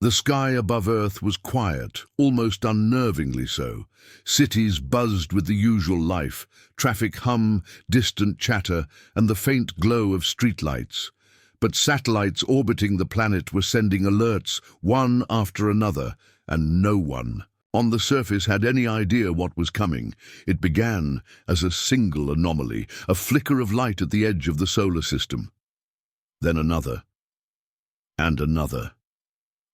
The sky above Earth was quiet, almost unnervingly so. Cities buzzed with the usual life, traffic hum, distant chatter, and the faint glow of streetlights. But satellites orbiting the planet were sending alerts, one after another, and no one on the surface had any idea what was coming. It began as a single anomaly, a flicker of light at the edge of the solar system. Then another, and another.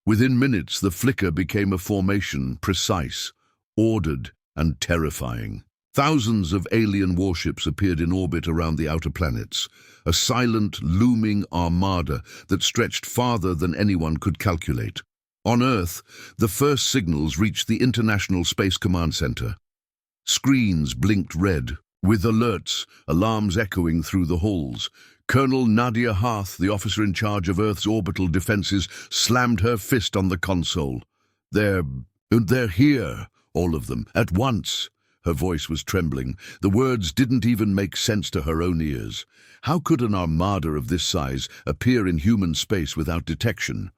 Within minutes, the flicker became a formation, precise, ordered, and terrifying. Thousands of alien warships appeared in orbit around the outer planets, a silent, looming armada that stretched farther than anyone could calculate. On Earth, the first signals reached the International Space Command Center. Screens blinked red, with alerts, alarms echoing through the halls. Colonel Nadia Harth, the officer in charge of Earth's orbital defenses, slammed her fist on the console. They're here, all of them, at once. Her voice was trembling. The words didn't even make sense to her own ears. How could an armada of this size appear in human space without detection?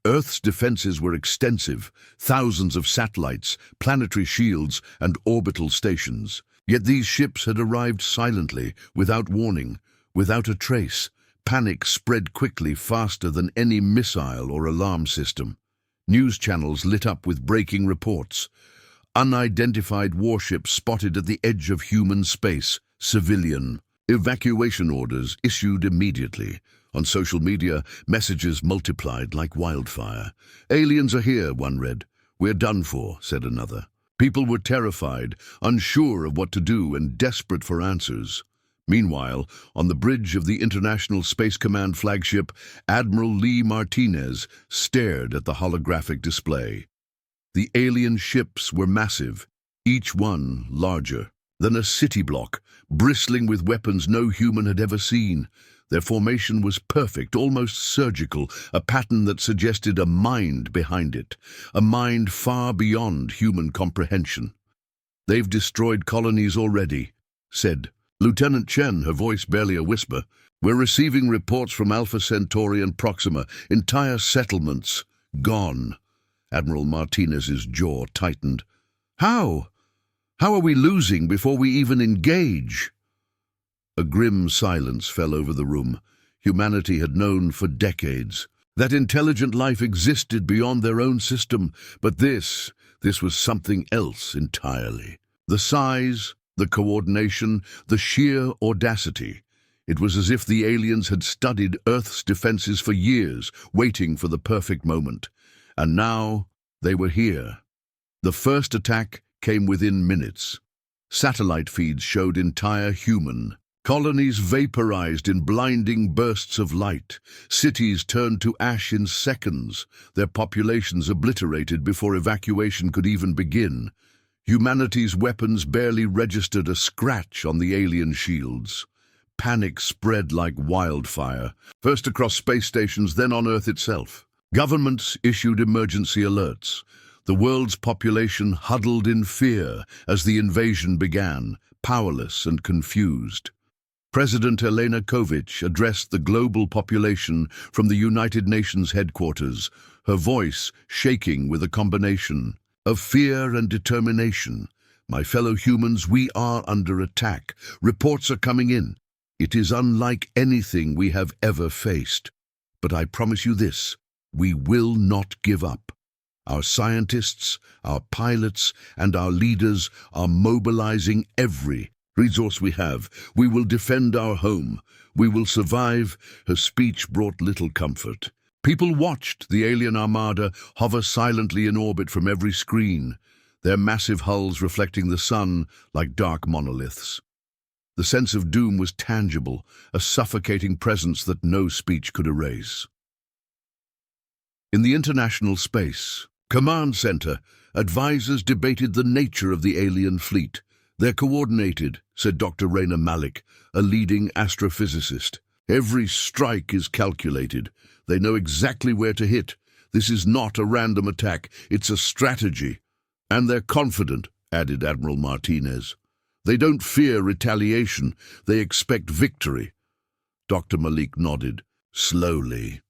Earth's defenses were extensive, thousands of satellites, planetary shields, and orbital stations. Yet these ships had arrived silently, without warning, without a trace. Panic spread quickly, faster than any missile or alarm system. News channels lit up with breaking reports. Unidentified warships spotted at the edge of human space. Civilian. Evacuation orders issued immediately. On social media, messages multiplied like wildfire. "Aliens are here," one read. "We're done for," said another. People were terrified, unsure of what to do, and desperate for answers. Meanwhile, on the bridge of the International Space Command flagship, Admiral Lee Martinez stared at the holographic display. The alien ships were massive, each one larger than a city block, bristling with weapons no human had ever seen. Their formation was perfect, almost surgical, a pattern that suggested a mind behind it, a mind far beyond human comprehension. "They've destroyed colonies already," said Lieutenant Chen, her voice barely a whisper. "We're receiving reports from Alpha Centauri and Proxima. Entire settlements gone." Admiral Martinez's jaw tightened. How? How are we losing before we even engage?" A grim silence fell over the room. Humanity had known for decades that intelligent life existed beyond their own system, but this was something else entirely. The size, the coordination, the sheer audacity. It was as if the aliens had studied Earth's defenses for years, waiting for the perfect moment. And now they were here. The first attack came within minutes. Satellite feeds showed entire human colonies vaporized in blinding bursts of light. Cities turned to ash in seconds, their populations obliterated before evacuation could even begin. Humanity's weapons barely registered a scratch on the alien shields. Panic spread like wildfire, first across space stations, then on Earth itself. Governments issued emergency alerts. The world's population huddled in fear as the invasion began, powerless and confused. President Elena Kovic addressed the global population from the United Nations headquarters, her voice shaking with a combination of fear and determination. "My fellow humans, we are under attack. Reports are coming in. It is unlike anything we have ever faced. But I promise you this, we will not give up. Our scientists, our pilots, and our leaders are mobilizing every resource we have. We will defend our home. We will survive." Her speech brought little comfort. People watched the alien armada hover silently in orbit from every screen, their massive hulls reflecting the sun like dark monoliths. The sense of doom was tangible, a suffocating presence that no speech could erase. In the International Space Command Center, advisors debated the nature of the alien fleet. "They're coordinated," said Dr. Raina Malik, a leading astrophysicist. "Every strike is calculated. They know exactly where to hit. This is not a random attack, it's a strategy." "And they're confident," added Admiral Martinez. "They don't fear retaliation, they expect victory." Dr. Malik nodded, slowly.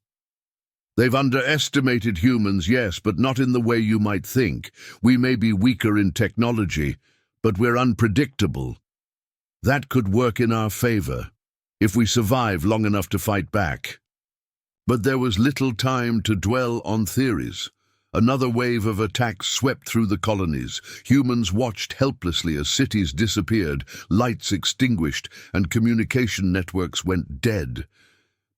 They've underestimated humans, yes, but not in the way you might think. We may be weaker in technology, but we're unpredictable. That could work in our favor, if we survive long enough to fight back. But there was little time to dwell on theories. Another wave of attacks swept through the colonies. Humans watched helplessly as cities disappeared, lights extinguished, and communication networks went dead.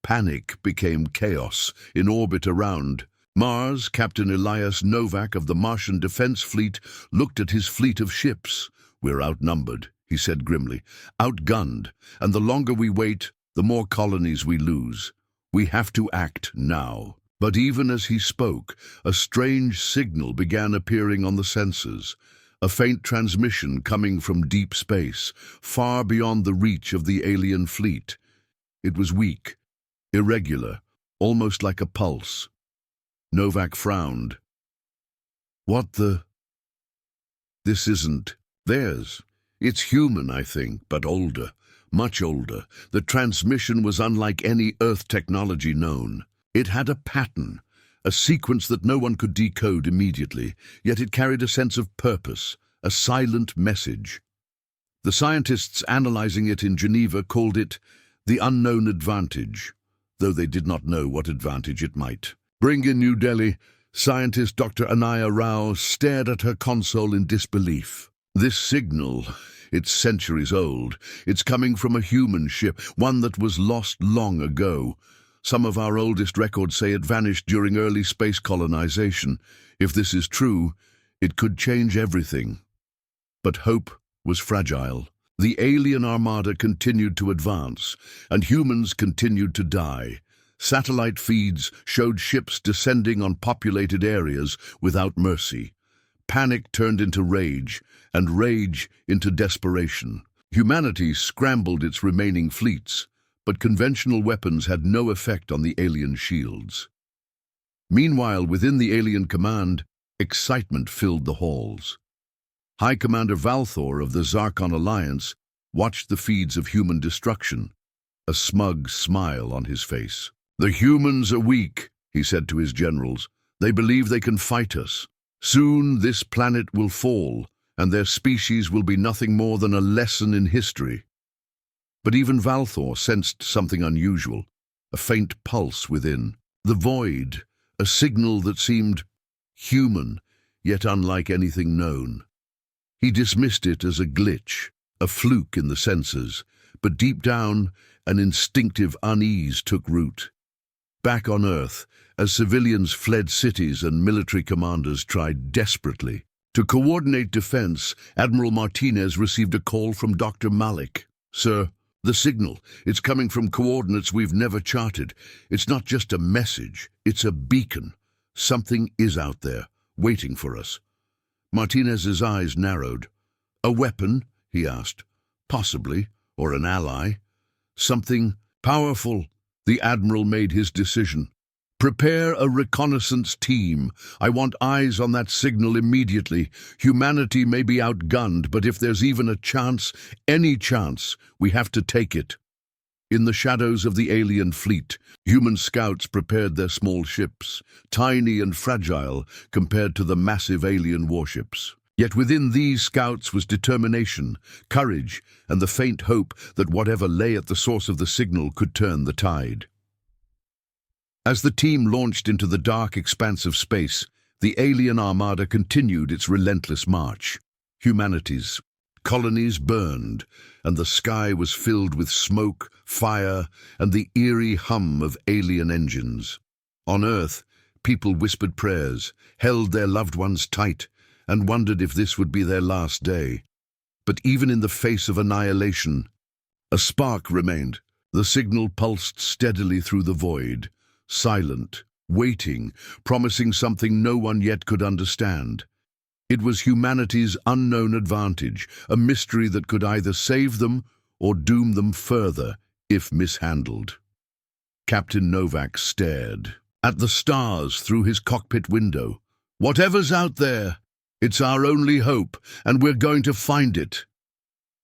Panic became chaos in orbit around Mars. Captain Elias Novak of the Martian Defense Fleet looked at his fleet of ships. "We're outnumbered," he said grimly, "outgunned, and the longer we wait, the more colonies we lose. We have to act now." But even as he spoke, a strange signal began appearing on the sensors, a faint transmission coming from deep space, far beyond the reach of the alien fleet. It was weak, irregular, almost like a pulse. Novak frowned. "What the? This isn't theirs. It's human, I think, but older, much older. The transmission was unlike any Earth technology known. It had a pattern, a sequence that no one could decode immediately, yet it carried a sense of purpose, a silent message. The scientists analyzing it in Geneva called it the unknown advantage, though they did not know what advantage it might bring. In New Delhi, scientist Dr. Anaya Rao stared at her console in disbelief. This signal, it's centuries old. It's coming from a human ship, one that was lost long ago. Some of our oldest records say it vanished during early space colonization. If this is true, it could change everything. But hope was fragile. The alien armada continued to advance, and humans continued to die. Satellite feeds showed ships descending on populated areas without mercy. Panic turned into rage, and rage into desperation. Humanity scrambled its remaining fleets, but conventional weapons had no effect on the alien shields. Meanwhile, within the alien command, excitement filled the halls. High Commander Valthor of the Zarkon Alliance watched the feeds of human destruction, a smug smile on his face. "The humans are weak," he said to his generals. "They believe they can fight us. Soon this planet will fall, and their species will be nothing more than a lesson in history." But even Valthor sensed something unusual, a faint pulse within. The void, a signal that seemed human, yet unlike anything known. He dismissed it as a glitch, a fluke in the sensors, but deep down, an instinctive unease took root. Back on Earth, as civilians fled cities and military commanders tried desperately to coordinate defense, Admiral Martinez received a call from Dr. Malik. "Sir, the signal, it's coming from coordinates we've never charted. It's not just a message, it's a beacon. Something is out there, waiting for us." Martinez's eyes narrowed. "A weapon?" he asked. "Possibly, or an ally. Something powerful." The Admiral made his decision. "Prepare a reconnaissance team. I want eyes on that signal immediately. Humanity may be outgunned, but if there's even a chance, any chance, we have to take it." In the shadows of the alien fleet, human scouts prepared their small ships, tiny and fragile compared to the massive alien warships. Yet within these scouts was determination, courage, and the faint hope that whatever lay at the source of the signal could turn the tide. As the team launched into the dark expanse of space, the alien armada continued its relentless march. Humanity's colonies burned, and the sky was filled with smoke, fire, and the eerie hum of alien engines. On Earth, people whispered prayers, held their loved ones tight, and wondered if this would be their last day. But even in the face of annihilation, a spark remained. The signal pulsed steadily through the void, silent, waiting, promising something no one yet could understand. It was humanity's unknown advantage, a mystery that could either save them or doom them further if mishandled. Captain Novak stared at the stars through his cockpit window. "Whatever's out there, it's our only hope, and we're going to find it."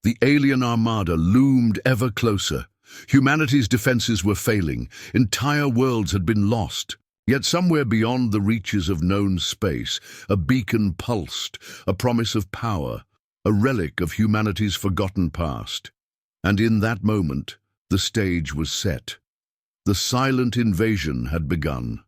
The alien armada loomed ever closer. Humanity's defenses were failing. Entire worlds had been lost. Yet somewhere beyond the reaches of known space, a beacon pulsed, a promise of power, a relic of humanity's forgotten past. And in that moment, the stage was set. The silent invasion had begun.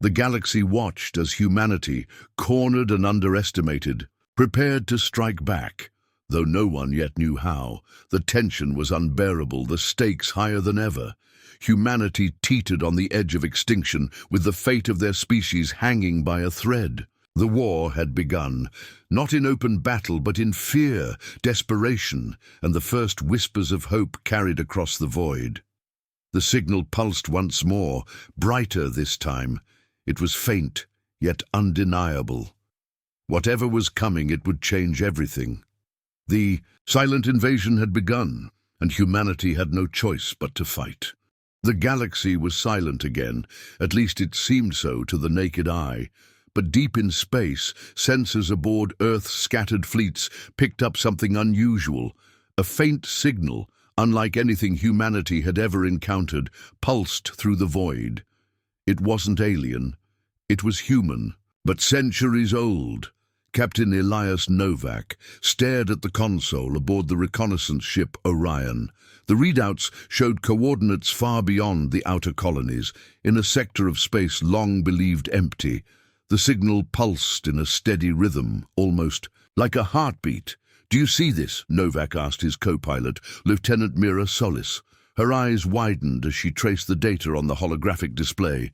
The galaxy watched as humanity, cornered and underestimated, prepared to strike back. Though no one yet knew how, the tension was unbearable, the stakes higher than ever. Humanity teetered on the edge of extinction, with the fate of their species hanging by a thread. The war had begun, not in open battle, but in fear, desperation, and the first whispers of hope carried across the void. The signal pulsed once more, brighter this time. It was faint, yet undeniable. Whatever was coming, it would change everything. The silent invasion had begun, and humanity had no choice but to fight. The galaxy was silent again, at least it seemed so to the naked eye. But deep in space, sensors aboard Earth's scattered fleets picked up something unusual. A faint signal, unlike anything humanity had ever encountered, pulsed through the void. It wasn't alien. It was human, but centuries old. Captain Elias Novak stared at the console aboard the reconnaissance ship Orion. The readouts showed coordinates far beyond the outer colonies, in a sector of space long believed empty. The signal pulsed in a steady rhythm, almost like a heartbeat. "Do you see this?" Novak asked his co-pilot, Lieutenant Mira Solis. Her eyes widened as she traced the data on the holographic display.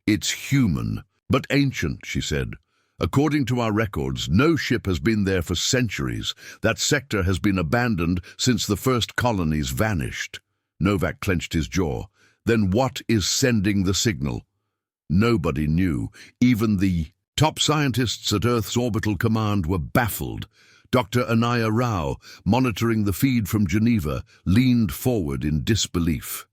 "It's human, but ancient," she said. "According to our records, no ship has been there for centuries. That sector has been abandoned since the first colonies vanished." Novak clenched his jaw. "Then what is sending the signal?" Nobody knew. Even the top scientists at Earth's Orbital Command were baffled. Dr. Anaya Rao, monitoring the feed from Geneva, leaned forward in disbelief.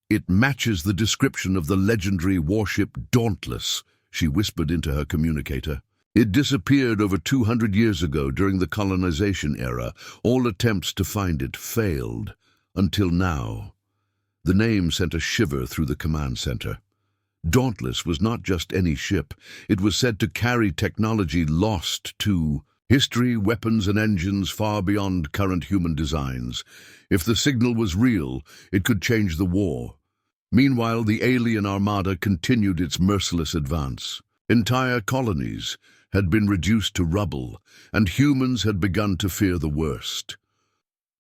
"It matches the description of the legendary warship Dauntless," she whispered into her communicator. "It disappeared over 200 years ago during the colonization era. All attempts to find it failed. Until now." The name sent a shiver through the command center. Dauntless was not just any ship. It was said to carry technology lost to history, weapons and engines far beyond current human designs. If the signal was real, it could change the war. Meanwhile, the alien armada continued its merciless advance. Entire colonies had been reduced to rubble, and humans had begun to fear the worst.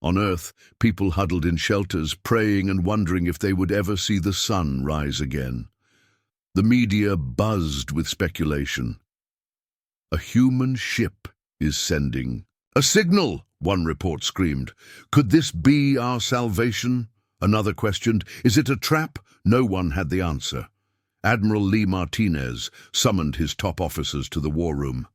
On Earth, people huddled in shelters, praying and wondering if they would ever see the sun rise again. The media buzzed with speculation. "A human ship is sending a signal," one report screamed. "Could this be our salvation?" Another questioned, "Is it a trap?" No one had the answer. Admiral Lee Martinez summoned his top officers to the war room.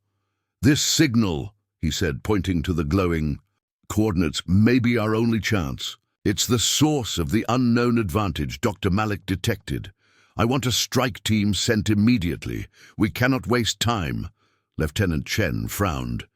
"This signal," he said, pointing to the glowing coordinates, "may be our only chance. It's the source of the unknown advantage Dr. Malik detected. I want a strike team sent immediately. We cannot waste time." Lieutenant Chen frowned.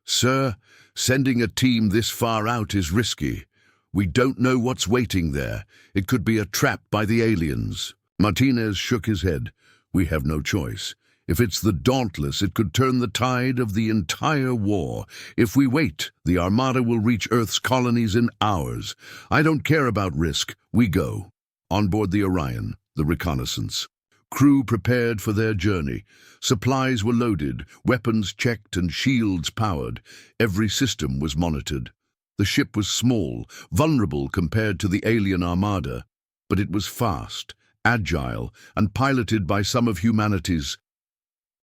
"Sir, sending a team this far out is risky. We don't know what's waiting there. It could be a trap by the aliens." Martinez shook his head. "We have no choice. If it's the Dauntless, it could turn the tide of the entire war. If we wait, the Armada will reach Earth's colonies in hours. I don't care about risk. We go." On board the Orion, the reconnaissance. Crew prepared for their journey. Supplies were loaded, weapons checked and shields powered. Every system was monitored. The ship was small, vulnerable compared to the alien armada, but it was fast, agile, and piloted by some of humanity's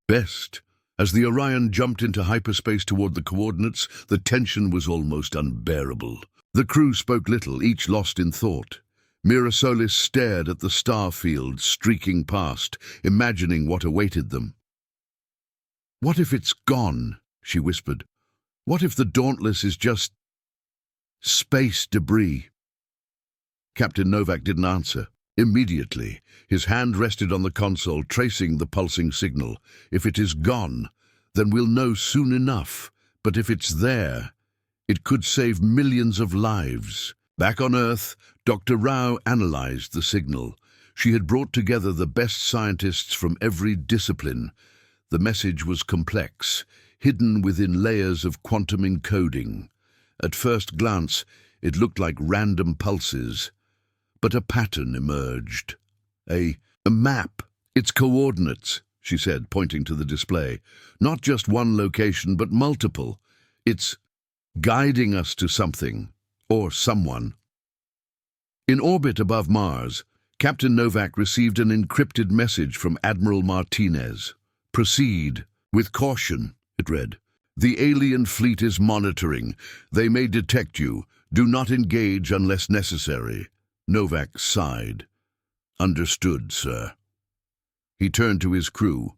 best. As the Orion jumped into hyperspace toward the coordinates, the tension was almost unbearable. The crew spoke little, each lost in thought. Mira Solis stared at the star field streaking past, imagining what awaited them. "What if it's gone?" she whispered. "What if the Dauntless is just space debris?" Captain Novak didn't answer. Immediately, his hand rested on the console, tracing the pulsing signal. "If it is gone, then we'll know soon enough. But if it's there, it could save millions of lives." Back on Earth, Dr. Rao analyzed the signal. She had brought together the best scientists from every discipline. The message was complex, hidden within layers of quantum encoding. At first glance, it looked like random pulses, but a pattern emerged. A map. Its coordinates, she said, pointing to the display. Not just one location, but multiple. It's guiding us to something, or someone. In orbit above Mars, Captain Novak received an encrypted message from Admiral Martinez. "Proceed with caution," it read. "The alien fleet is monitoring. They may detect you. Do not engage unless necessary." Novak sighed. "Understood, sir." He turned to his crew.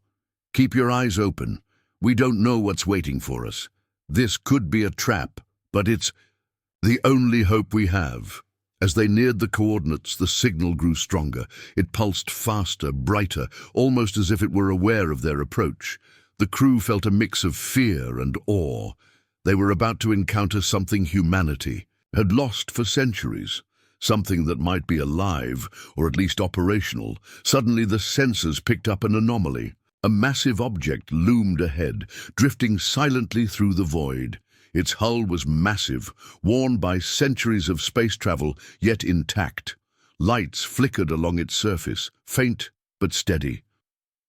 "Keep your eyes open. We don't know what's waiting for us. This could be a trap, but it's the only hope we have." As they neared the coordinates, the signal grew stronger. It pulsed faster, brighter, almost as if it were aware of their approach. The crew felt a mix of fear and awe. They were about to encounter something humanity had lost for centuries, something that might be alive, or at least operational. Suddenly the sensors picked up an anomaly. A massive object loomed ahead, drifting silently through the void. Its hull was massive, worn by centuries of space travel, yet intact. Lights flickered along its surface, faint but steady.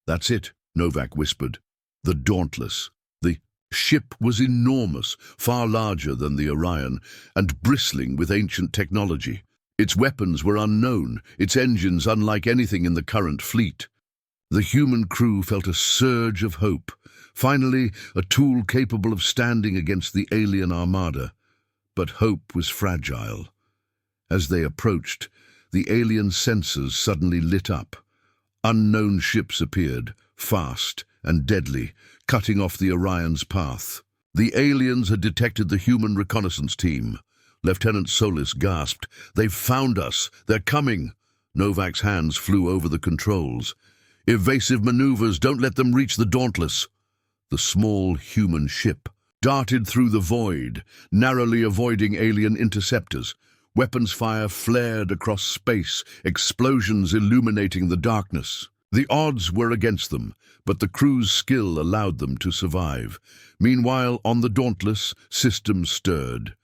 "That's it," Novak whispered. "The Dauntless." The ship was enormous, far larger than the Orion, and bristling with ancient technology. Its weapons were unknown, its engines unlike anything in the current fleet. The human crew felt a surge of hope. Finally, a tool capable of standing against the alien armada. But hope was fragile. As they approached, the alien sensors suddenly lit up. Unknown ships appeared, fast and deadly, cutting off the Orion's path. The aliens had detected the human reconnaissance team. Lieutenant Solis gasped. "They've found us! They're coming!" Novak's hands flew over the controls. "Evasive maneuvers, don't let them reach the Dauntless." The small human ship darted through the void, narrowly avoiding alien interceptors. Weapons fire flared across space, explosions illuminating the darkness. The odds were against them, but the crew's skill allowed them to survive. Meanwhile, on the Dauntless, systems stirred.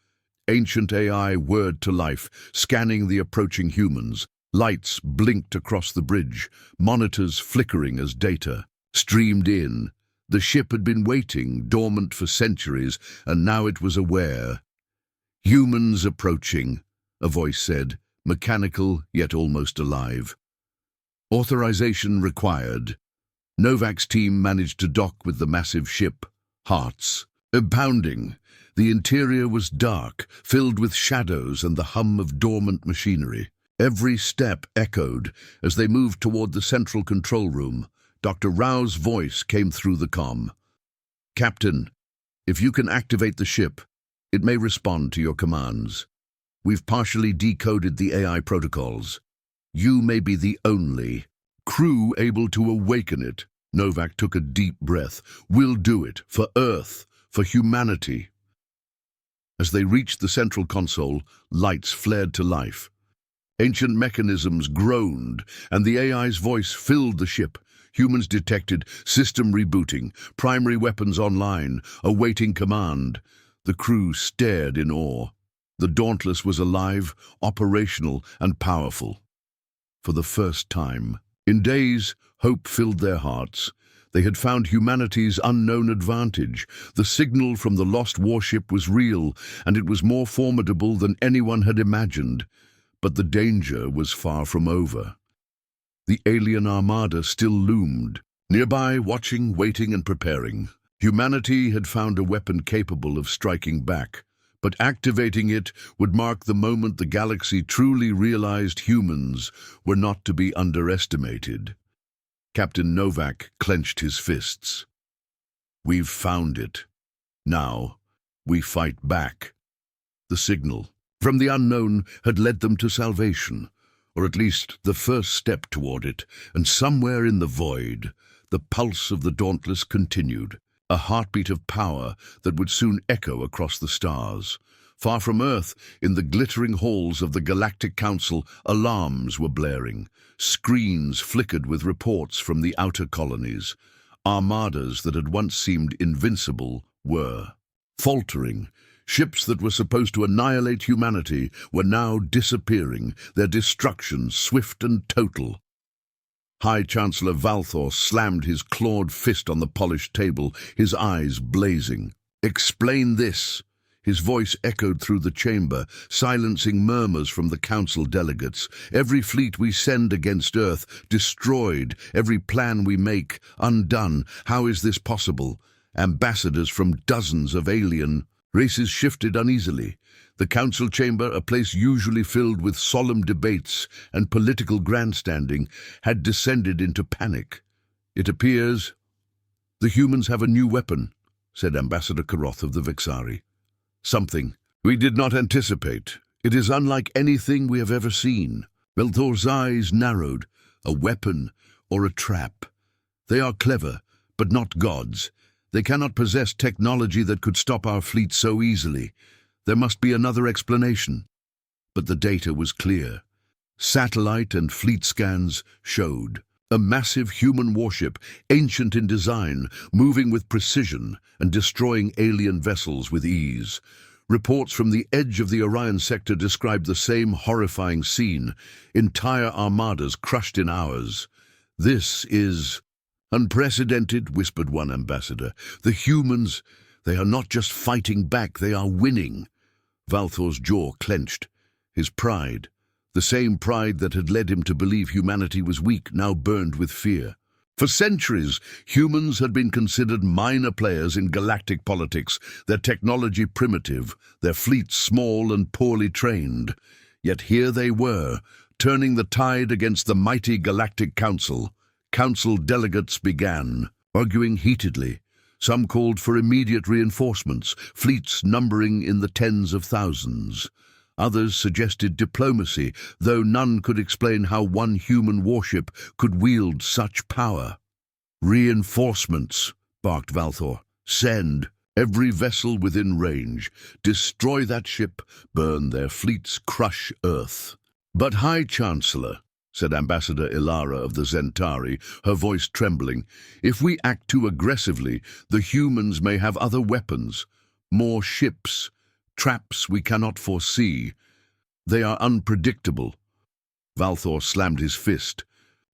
Ancient AI whirred to life, scanning the approaching humans. Lights blinked across the bridge, monitors flickering as data streamed in. The ship had been waiting, dormant for centuries, and now it was aware. "Humans approaching," a voice said, mechanical yet almost alive. "Authorization required." Novak's team managed to dock with the massive ship, hearts pounding. The interior was dark, filled with shadows and the hum of dormant machinery. Every step echoed as they moved toward the central control room. Dr. Rao's voice came through the comm. "Captain, if you can activate the ship, it may respond to your commands. We've partially decoded the AI protocols. You may be the only crew able to awaken it." Novak took a deep breath. "We'll do it, for Earth, for humanity." As they reached the central console, lights flared to life. Ancient mechanisms groaned, and the AI's voice filled the ship. Humans detected, system rebooting, primary weapons online, awaiting command. The crew stared in awe. The Dauntless was alive, operational, and powerful. For the first time. In days, hope filled their hearts. They had found humanity's unknown advantage. The signal from the lost warship was real, and it was more formidable than anyone had imagined. But the danger was far from over. The alien armada still loomed, nearby, watching, waiting, and preparing. Humanity had found a weapon capable of striking back, but activating it would mark the moment the galaxy truly realized humans were not to be underestimated. Captain Novak clenched his fists. "We've found it. Now, we fight back." The signal from the unknown had led them to salvation, or at least the first step toward it, and somewhere in the void, the pulse of the Dauntless continued, a heartbeat of power that would soon echo across the stars. Far from Earth, in the glittering halls of the Galactic Council, alarms were blaring. Screens flickered with reports from the outer colonies. Armadas that had once seemed invincible were faltering. Ships that were supposed to annihilate humanity were now disappearing, their destruction swift and total. High Chancellor Valthor slammed his clawed fist on the polished table, his eyes blazing. "Explain this!" His voice echoed through the chamber, silencing murmurs from the council delegates. "Every fleet we send against Earth, destroyed. Every plan we make, undone. How is this possible?" Ambassadors from dozens of alien races shifted uneasily. The council chamber, a place usually filled with solemn debates and political grandstanding, had descended into panic. "It appears the humans have a new weapon," said Ambassador Karoth of the Vixari. "Something we did not anticipate. It is unlike anything we have ever seen." Valthor's eyes narrowed. "A weapon or a trap? They are clever, but not gods. They cannot possess technology that could stop our fleet so easily. There must be another explanation." But the data was clear. Satellite and fleet scans showed a massive human warship, ancient in design, moving with precision and destroying alien vessels with ease. Reports from the edge of the Orion sector described the same horrifying scene, entire armadas crushed in hours. "This is unprecedented," whispered one ambassador. "The humans, they are not just fighting back, they are winning." Valthor's jaw clenched. His pride, the same pride that had led him to believe humanity was weak, now burned with fear. For centuries, humans had been considered minor players in galactic politics, their technology primitive, their fleets small and poorly trained. Yet here they were, turning the tide against the mighty Galactic Council. Council delegates began, arguing heatedly. Some called for immediate reinforcements, fleets numbering in the tens of thousands. Others suggested diplomacy, though none could explain how one human warship could wield such power. "Reinforcements," barked Valthor. "Send every vessel within range. Destroy that ship, burn their fleets, crush Earth." "But High Chancellor," said Ambassador Ilara of the Zentari, her voice trembling, "if we act too aggressively, the humans may have other weapons, more ships, traps we cannot foresee. They are unpredictable." Valthor slammed his fist,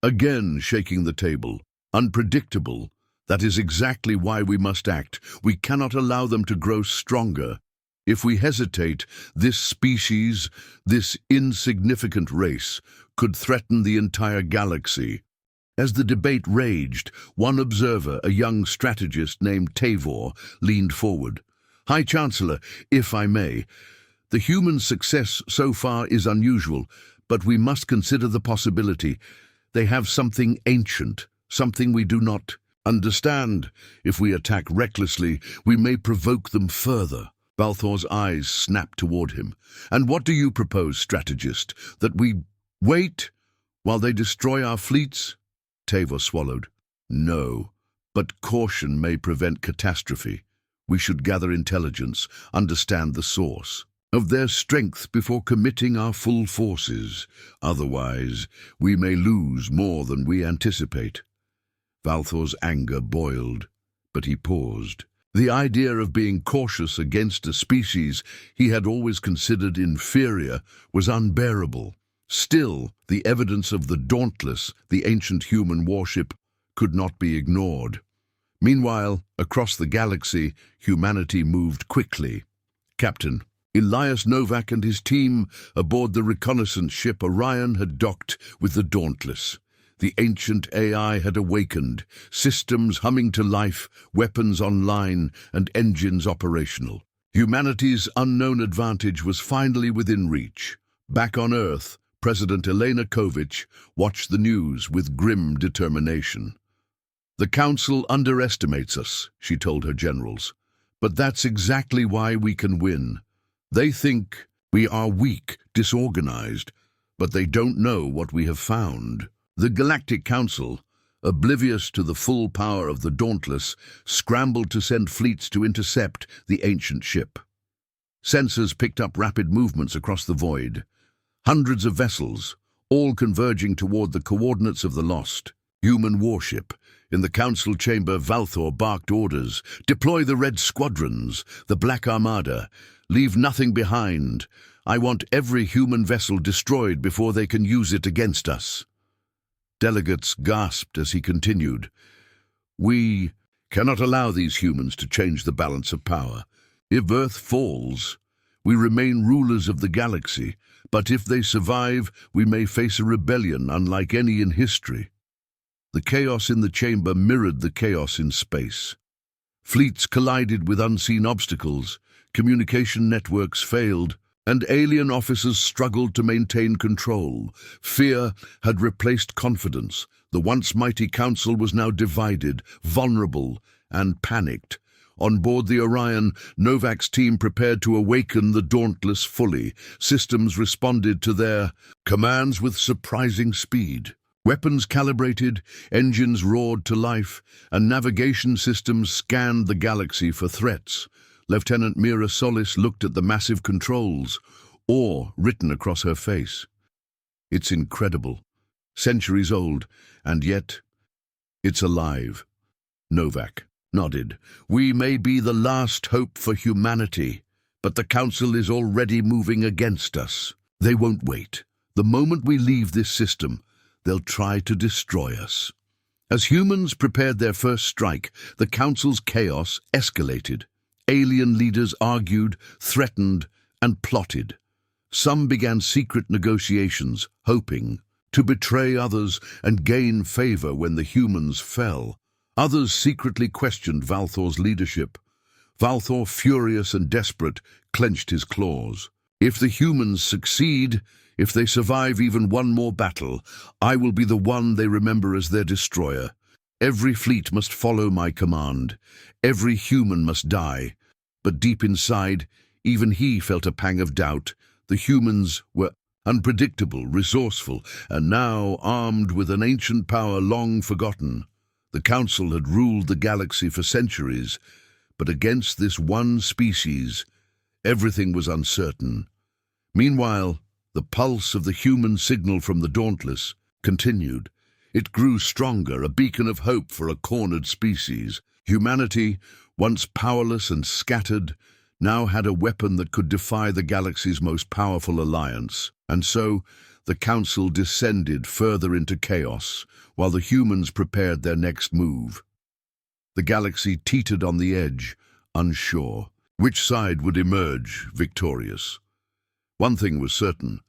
again shaking the table. "Unpredictable. That is exactly why we must act. We cannot allow them to grow stronger. If we hesitate, this species, this insignificant race, could threaten the entire galaxy." As the debate raged, one observer, a young strategist named Tavor, leaned forward. "High Chancellor, if I may, the human success so far is unusual, but we must consider the possibility. They have something ancient, something we do not understand. If we attack recklessly, we may provoke them further." Valthor's eyes snapped toward him. "And what do you propose, strategist? That we wait while they destroy our fleets?" Tavor swallowed. "No, but caution may prevent catastrophe. We should gather intelligence, understand the source of their strength before committing our full forces. Otherwise, we may lose more than we anticipate." Valthor's anger boiled, but he paused. The idea of being cautious against a species he had always considered inferior was unbearable. Still, the evidence of the Dauntless, the ancient human warship, could not be ignored. Meanwhile, across the galaxy, humanity moved quickly. Captain Elias Novak and his team aboard the reconnaissance ship Orion had docked with the Dauntless. The ancient AI had awakened, systems humming to life, weapons online, and engines operational. Humanity's unknown advantage was finally within reach. Back on Earth, President Elena Kovic watched the news with grim determination. "The Council underestimates us," she told her generals. "But that's exactly why we can win. They think we are weak, disorganized, but they don't know what we have found." The Galactic Council, oblivious to the full power of the Dauntless, scrambled to send fleets to intercept the ancient ship. Sensors picked up rapid movements across the void. Hundreds of vessels, all converging toward the coordinates of the lost human warship. In the council chamber, Valthor barked orders. Deploy the red squadrons, the black armada. Leave nothing behind. I want every human vessel destroyed before they can use it against us. Delegates gasped as he continued. We cannot allow these humans to change the balance of power. If Earth falls, we remain rulers of the galaxy, but if they survive, we may face a rebellion unlike any in history. The chaos in the chamber mirrored the chaos in space. Fleets collided with unseen obstacles, communication networks failed, and alien officers struggled to maintain control. Fear had replaced confidence. The once mighty council was now divided, vulnerable, and panicked. On board the Orion, Novak's team prepared to awaken the Dauntless fully. Systems responded to their commands with surprising speed. Weapons calibrated, engines roared to life, and navigation systems scanned the galaxy for threats. Lieutenant Mira Solis looked at the massive controls, awe written across her face. It's incredible, centuries old, and yet it's alive. Novak nodded. We may be the last hope for humanity, but the Council is already moving against us. They won't wait. The moment we leave this system, they'll try to destroy us. As humans prepared their first strike, the Council's chaos escalated. Alien leaders argued, threatened, and plotted. Some began secret negotiations, hoping to betray others and gain favor when the humans fell. Others secretly questioned Valthor's leadership. Valthor, furious and desperate, clenched his claws. If the humans succeed, if they survive even one more battle, I will be the one they remember as their destroyer. Every fleet must follow my command. Every human must die. But deep inside, even he felt a pang of doubt. The humans were unpredictable, resourceful, and now armed with an ancient power long forgotten. The Council had ruled the galaxy for centuries, but against this one species, everything was uncertain. Meanwhile, the pulse of the human signal from the Dauntless continued. It grew stronger, a beacon of hope for a cornered species. Humanity, once powerless and scattered, now had a weapon that could defy the galaxy's most powerful alliance. And so, the Council descended further into chaos, while the humans prepared their next move. The galaxy teetered on the edge, unsure. Which side would emerge victorious? One thing was certain.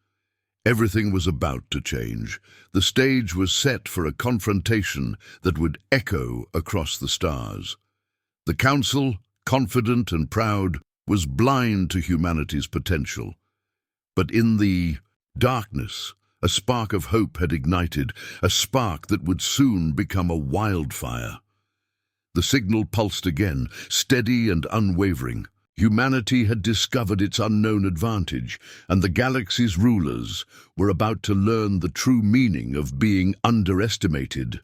Everything was about to change. The stage was set for a confrontation that would echo across the stars. The Council, confident and proud, was blind to humanity's potential. But in the darkness, a spark of hope had ignited, a spark that would soon become a wildfire. The signal pulsed again, steady and unwavering. Humanity had discovered its unknown advantage, and the galaxy's rulers were about to learn the true meaning of being underestimated.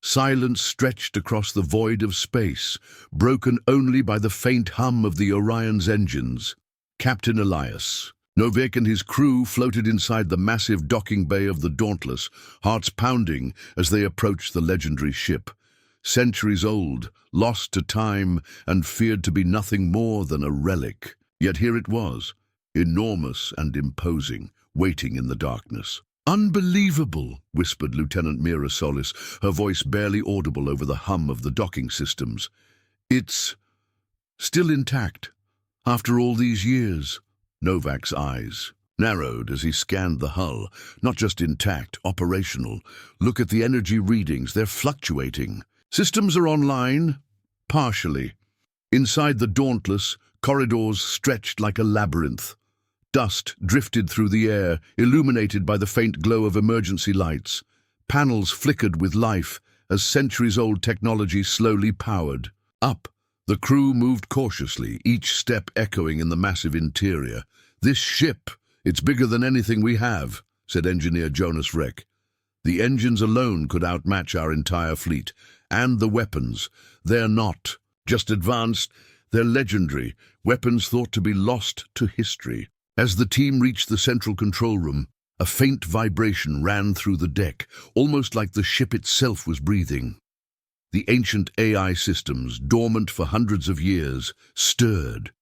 Silence stretched across the void of space, broken only by the faint hum of the Orion's engines. Captain Elias Novak and his crew floated inside the massive docking bay of the Dauntless, hearts pounding as they approached the legendary ship. Centuries old, lost to time, and feared to be nothing more than a relic. Yet here it was, enormous and imposing, waiting in the darkness. "Unbelievable," whispered Lieutenant Mira Solis, her voice barely audible over the hum of the docking systems. "It's still intact, after all these years." Novak's eyes narrowed as he scanned the hull. Not just intact, operational. Look at the energy readings, they're fluctuating. Systems are online, partially. Inside the Dauntless, corridors stretched like a labyrinth. Dust drifted through the air, illuminated by the faint glow of emergency lights. Panels flickered with life as centuries-old technology slowly powered. Up, the crew moved cautiously, each step echoing in the massive interior. "This ship, it's bigger than anything we have," said engineer Jonas Reck. "The engines alone could outmatch our entire fleet. And the weapons. They're not just advanced, They're legendary, weapons thought to be lost to history. As the team reached the central control room, a faint vibration ran through the deck, almost like the ship itself was breathing. The ancient AI systems, dormant for hundreds of years, stirred.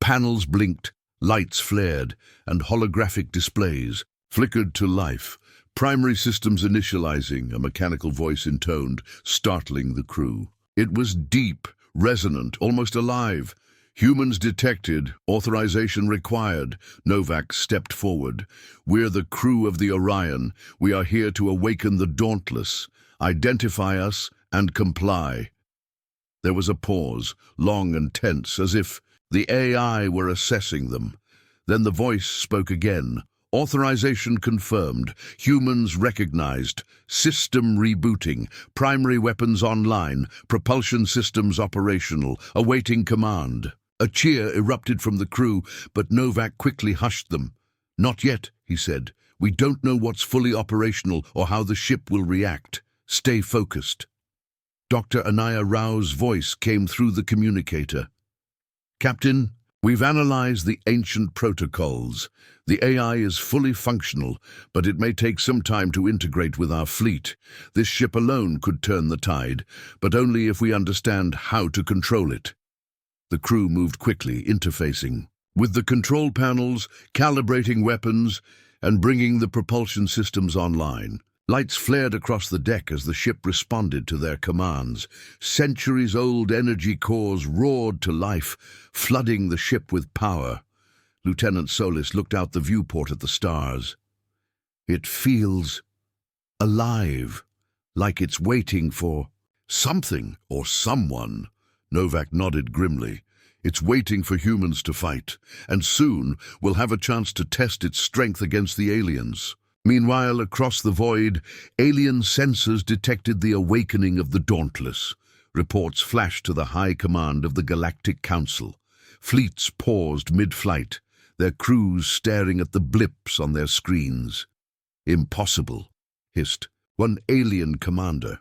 Panels blinked, lights flared, and holographic displays flickered to life. Primary systems initializing, a mechanical voice intoned, startling the crew. It was deep, resonant, almost alive. Humans detected, authorization required. Novak stepped forward. We're the crew of the Orion. We are here to awaken the Dauntless. Identify us and comply. There was a pause, long and tense, as if the AI were assessing them. Then the voice spoke again. Authorization confirmed. Humans recognized. System rebooting. Primary weapons online. Propulsion systems operational. Awaiting command. A cheer erupted from the crew, but Novak quickly hushed them. Not yet, he said. We don't know what's fully operational or how the ship will react. Stay focused. Dr. Anaya Rao's voice came through the communicator. Captain, we've analyzed the ancient protocols. The AI is fully functional, but it may take some time to integrate with our fleet. This ship alone could turn the tide, but only if we understand how to control it. The crew moved quickly, interfacing with the control panels, calibrating weapons, and bringing the propulsion systems online. Lights flared across the deck as the ship responded to their commands. Centuries-old energy cores roared to life, flooding the ship with power. Lieutenant Solis looked out the viewport at the stars. It feels alive, like it's waiting for something or someone. Novak nodded grimly. It's waiting for humans to fight, and soon we'll have a chance to test its strength against the aliens. Meanwhile, across the void, alien sensors detected the awakening of the Dauntless. Reports flashed to the high command of the Galactic Council. Fleets paused mid-flight, their crews staring at the blips on their screens. Impossible, hissed one alien commander.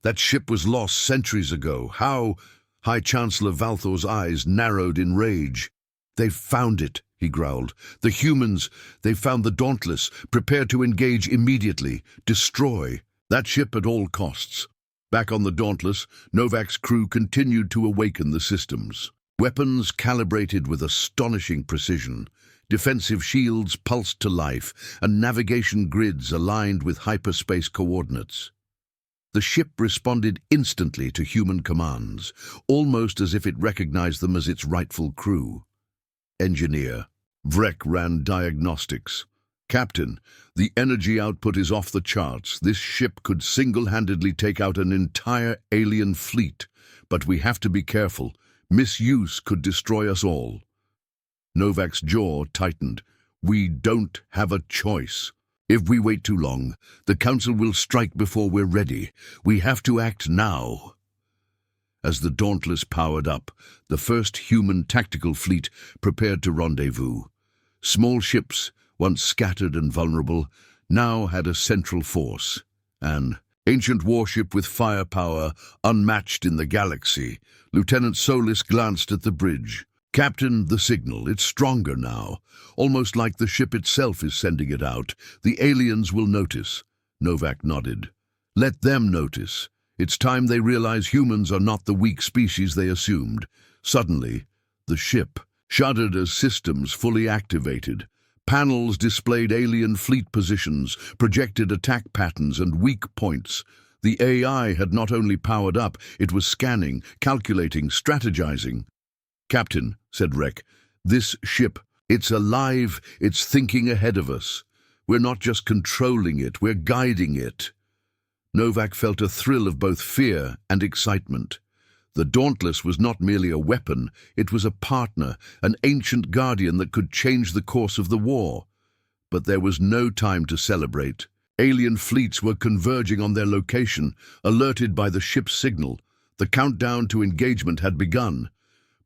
That ship was lost centuries ago. How? High Chancellor Valthor's eyes narrowed in rage. They've found it, he growled. The humans, they've found the Dauntless. Prepare to engage immediately. Destroy that ship at all costs. Back on the Dauntless, Novak's crew continued to awaken the systems. Weapons calibrated with astonishing precision. Defensive shields pulsed to life, and navigation grids aligned with hyperspace coordinates. The ship responded instantly to human commands, almost as if it recognized them as its rightful crew. Engineer. Vrek ran diagnostics. Captain, the energy output is off the charts. This ship could single-handedly take out an entire alien fleet, but we have to be careful. Misuse could destroy us all. Novak's jaw tightened. We don't have a choice. If we wait too long, the Council will strike before we're ready. We have to act now. As the Dauntless powered up, the first human tactical fleet prepared to rendezvous. Small ships, once scattered and vulnerable, now had a central force. An ancient warship with firepower unmatched in the galaxy. Lieutenant Solis glanced at the bridge. Captain, the signal. It's stronger now. Almost like the ship itself is sending it out. The aliens will notice. Novak nodded. Let them notice. It's time they realize humans are not the weak species they assumed. Suddenly, the ship shuddered as systems fully activated. Panels displayed alien fleet positions, projected attack patterns and weak points. The AI had not only powered up, it was scanning, calculating, strategizing. Captain, said Rek, this ship, it's alive, it's thinking ahead of us. We're not just controlling it, we're guiding it. Novak felt a thrill of both fear and excitement. The Dauntless was not merely a weapon, it was a partner, an ancient guardian that could change the course of the war. But there was no time to celebrate. Alien fleets were converging on their location, alerted by the ship's signal. The countdown to engagement had begun.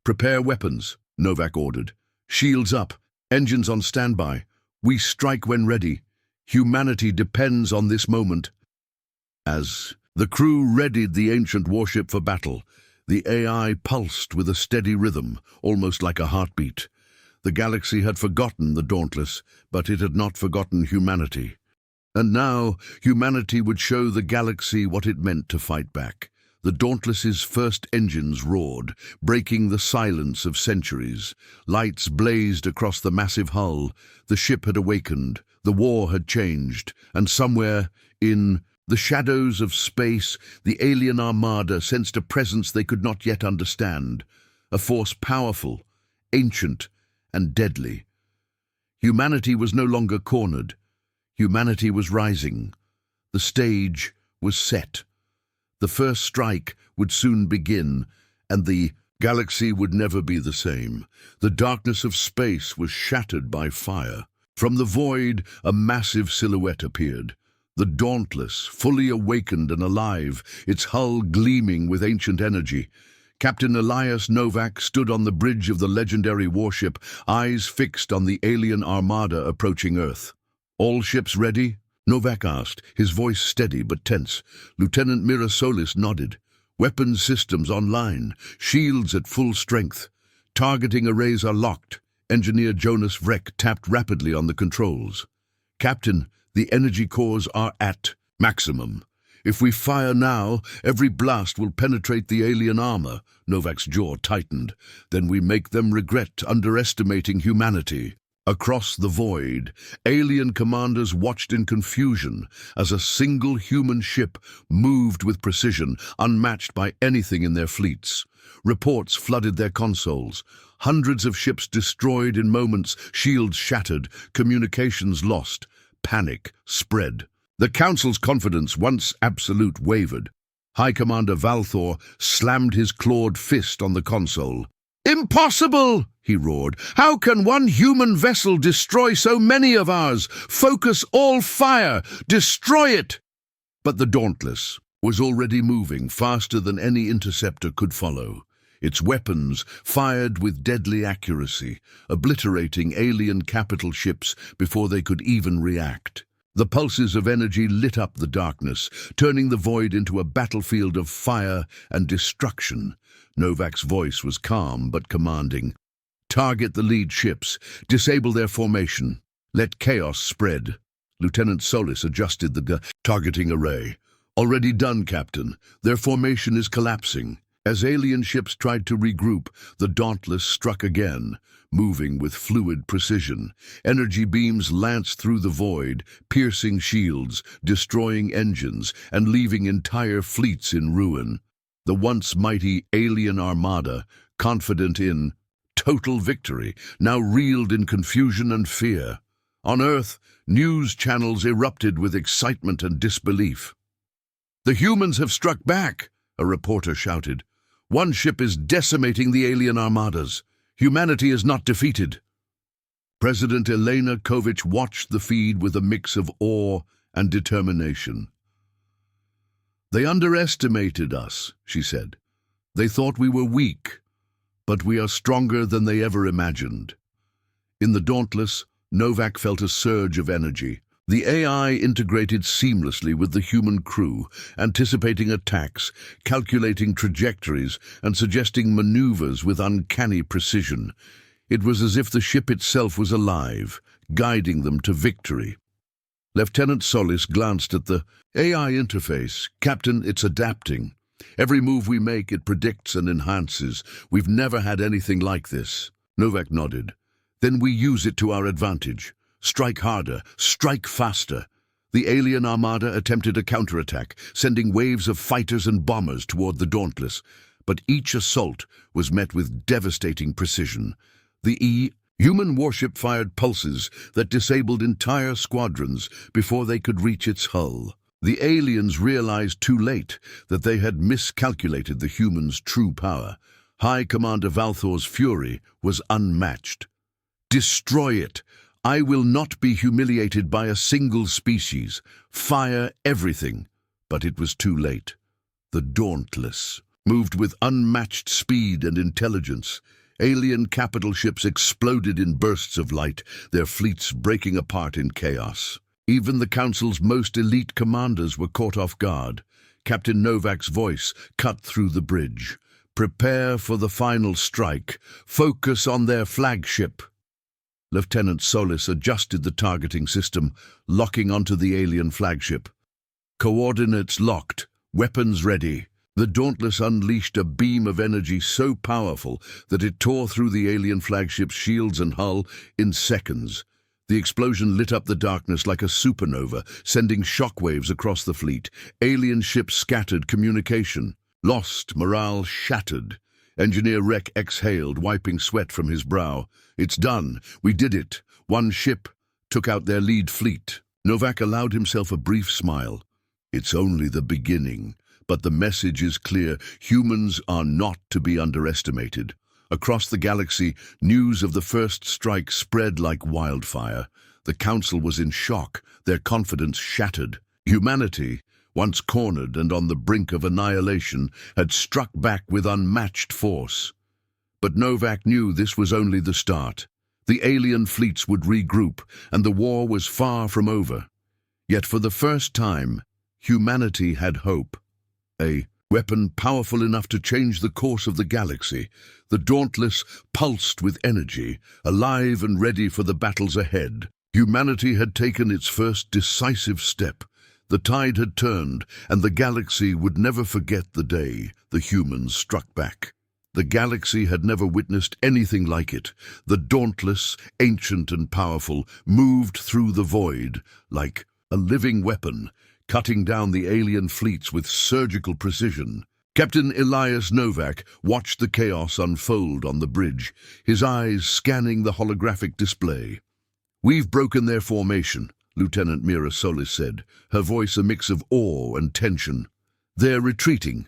Prepare weapons, Novak ordered. Shields up, engines on standby. We strike when ready. Humanity depends on this moment. As the crew readied the ancient warship for battle, The AI pulsed with a steady rhythm, almost like a heartbeat. The galaxy had forgotten the Dauntless, but it had not forgotten humanity. And now, humanity would show the galaxy what it meant to fight back. The Dauntless's first engines roared, breaking the silence of centuries. Lights blazed across the massive hull. The ship had awakened, the war had changed, and somewhere, in the shadows of space, the alien armada sensed a presence they could not yet understand, a force powerful, ancient, and deadly. Humanity was no longer cornered. Humanity was rising. The stage was set. The first strike would soon begin, and the galaxy would never be the same. The darkness of space was shattered by fire. From the void, a massive silhouette appeared. The Dauntless, fully awakened and alive, its hull gleaming with ancient energy. Captain Elias Novak stood on the bridge of the legendary warship, eyes fixed on the alien armada approaching Earth. "All ships ready?" Novak asked, his voice steady but tense. Lieutenant Mirasolis nodded. "Weapons systems online, shields at full strength. Targeting arrays are locked." Engineer Jonas Vrek tapped rapidly on the controls. "Captain, the energy cores are at maximum. If we fire now, every blast will penetrate the alien armor." Novak's jaw tightened. "Then we make them regret underestimating humanity." Across the void, alien commanders watched in confusion as a single human ship moved with precision, unmatched by anything in their fleets. Reports flooded their consoles. Hundreds of ships destroyed in moments, shields shattered, communications lost. Panic spread. The Council's confidence, once absolute, wavered. High Commander Valthor slammed his clawed fist on the console. "Impossible!" he roared. "How can one human vessel destroy so many of ours? Focus all fire! Destroy it!" But the Dauntless was already moving faster than any interceptor could follow. Its weapons fired with deadly accuracy, obliterating alien capital ships before they could even react. The pulses of energy lit up the darkness, turning the void into a battlefield of fire and destruction. Novak's voice was calm but commanding. "Target the lead ships. Disable their formation. Let chaos spread." Lieutenant Solis adjusted the targeting array. "Already done, Captain. Their formation is collapsing." As alien ships tried to regroup, the Dauntless struck again, moving with fluid precision. Energy beams lanced through the void, piercing shields, destroying engines, and leaving entire fleets in ruin. The once mighty alien armada, confident in total victory, now reeled in confusion and fear. On Earth, news channels erupted with excitement and disbelief. "The humans have struck back," a reporter shouted. "One ship is decimating the alien armadas. Humanity is not defeated." President Elena Kovic watched the feed with a mix of awe and determination. "They underestimated us," she said. "They thought we were weak, but we are stronger than they ever imagined." In the Dauntless, Novak felt a surge of energy. The AI integrated seamlessly with the human crew, anticipating attacks, calculating trajectories, and suggesting maneuvers with uncanny precision. It was as if the ship itself was alive, guiding them to victory. Lieutenant Solis glanced at the AI interface. "Captain, it's adapting. Every move we make, it predicts and enhances. We've never had anything like this." Novak nodded. "Then we use it to our advantage. Strike harder, strike faster." The alien armada attempted a counterattack, sending waves of fighters and bombers toward the Dauntless. But each assault was met with devastating precision. The human warship fired pulses that disabled entire squadrons before they could reach its hull. The aliens realized too late that they had miscalculated the humans' true power. High Commander Valthor's fury was unmatched. "Destroy it! I will not be humiliated by a single species. Fire everything." But it was too late. The Dauntless moved with unmatched speed and intelligence. Alien capital ships exploded in bursts of light, their fleets breaking apart in chaos. Even the Council's most elite commanders were caught off guard. Captain Novak's voice cut through the bridge. Prepare for the final strike. Focus on their flagship. Lieutenant Solis adjusted the targeting system, locking onto the alien flagship. Coordinates locked, weapons ready. The Dauntless unleashed a beam of energy so powerful that it tore through the alien flagship's shields and hull in seconds. The explosion lit up the darkness like a supernova, sending shockwaves across the fleet. Alien ships scattered, communication lost, morale shattered. Engineer Rek exhaled, wiping sweat from his brow. It's done. We did it. One ship took out their lead fleet. Novak allowed himself a brief smile. It's only the beginning. But the message is clear. Humans are not to be underestimated. Across the galaxy, news of the first strike spread like wildfire. The Council was in shock, their confidence shattered. Humanity, once cornered and on the brink of annihilation, had struck back with unmatched force. But Novak knew this was only the start. The alien fleets would regroup, and the war was far from over. Yet for the first time, humanity had hope. A weapon powerful enough to change the course of the galaxy. The Dauntless pulsed with energy, alive and ready for the battles ahead. Humanity had taken its first decisive step. The tide had turned, and the galaxy would never forget the day the humans struck back. The galaxy had never witnessed anything like it. The Dauntless, ancient and powerful, moved through the void like a living weapon, cutting down the alien fleets with surgical precision. Captain Elias Novak watched the chaos unfold on the bridge, his eyes scanning the holographic display. "We've broken their formation," Lieutenant Mira Solis said, her voice a mix of awe and tension. "They're retreating,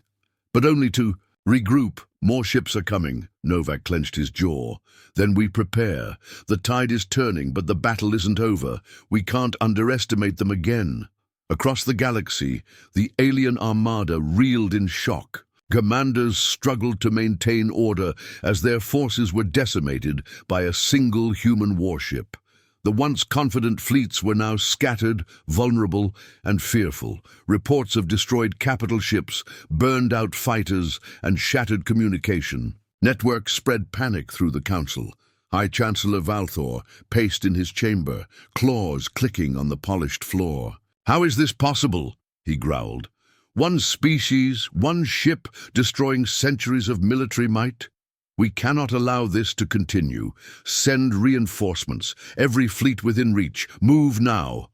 but only to regroup. More ships are coming." Novak clenched his jaw. "Then we prepare. The tide is turning, but the battle isn't over. We can't underestimate them again." Across the galaxy, the alien armada reeled in shock. Commanders struggled to maintain order as their forces were decimated by a single human warship. The once confident fleets were now scattered, vulnerable, and fearful. Reports of destroyed capital ships, burned-out fighters, and shattered communication. Networks spread panic through the Council. High Chancellor Valthor paced in his chamber, claws clicking on the polished floor. "How is this possible?" he growled. "One species, one ship, destroying centuries of military might? We cannot allow this to continue. Send reinforcements, every fleet within reach. Move now."